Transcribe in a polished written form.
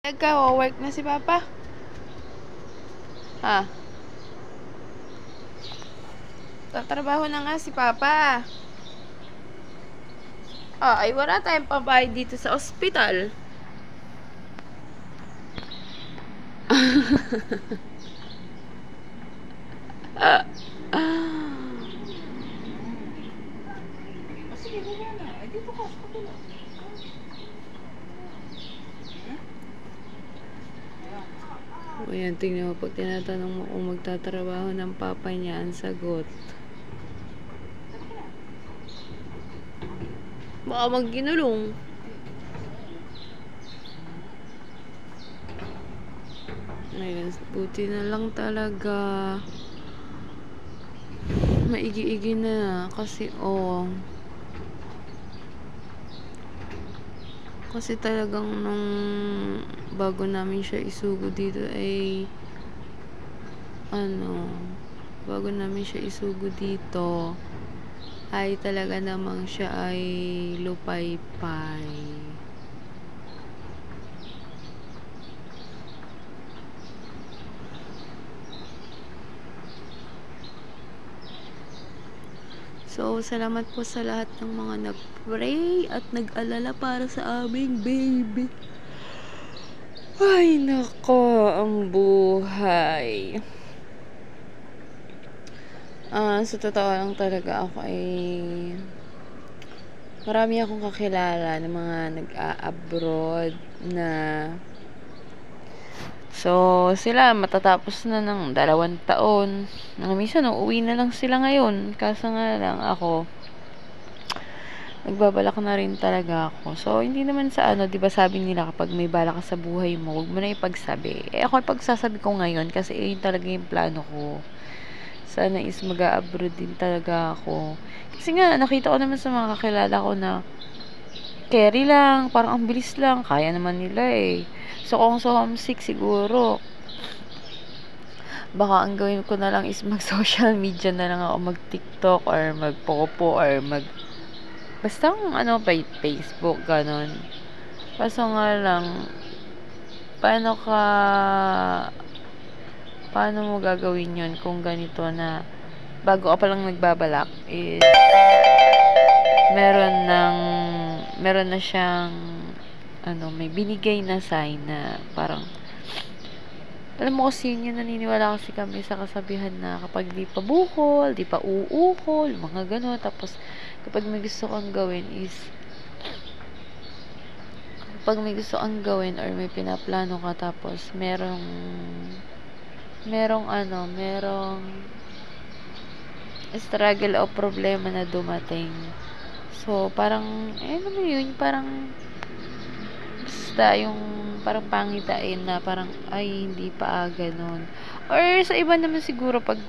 Nagka-work na si Papa? Ha? Tatrabaho na nga si Papa. Ay wala tayong pabayad dito sa ospital. Sige, baba na. Ay, dito ka sa kabila. Ayan, tingnan mo. Pag tinatanong mo kung magtatrabaho ng papa niya, ang sagot. Baka magginulong. Ayun, buti na lang talaga. Maigi-igi na. Kasi talagang nung bago namin siya isugo dito ay bago namin siya isugo dito ay talaga namang siya ay lupay-pay. So, salamat po sa lahat ng mga nag-pray at nag-alala para sa aming baby. Ay, nako, ang buhay. Sa totoo lang talaga ako ay marami akong kakilala ng mga nag-a-abroad na sila matatapos na ng 2 taon. Minsan uuwi na lang sila ngayon. Kaso nga lang ako, nagbabalak na rin talaga ako. So, hindi naman sa 'di ba sabi nila kapag may balak ka sa buhay mo, huwag mo na ipagsabi. Ako ipagsasabi ko ngayon kasi yun talaga yung plano ko. Sana is mag-a-abroad din talaga ako. Kasi nga, nakita ko naman sa mga kakilala ko na carry lang, parang ang bilis lang, kaya naman nila eh. So, kung so homesick siguro, baka ang gawin ko na lang is mag-social media na lang ako, mag-TikTok or mag-Popo or basta Facebook, ganon. Kaso nga lang, paano mo gagawin yun kung ganito na bago ka palang nagbabalak is meron na siyang may binigay na sign na parang alam mo kasi yun naniniwala kasi kami sa kasabihan na kapag di pa bukol, di pa uukol, mga gano'n. Tapos kapag may gusto kang gawin or may pinaplano ka tapos merong struggle o problema na dumating. So, parang, ano yun, parang basta yung parang pangitain na parang, ay, hindi pa ganun. Or sa iba naman siguro, pag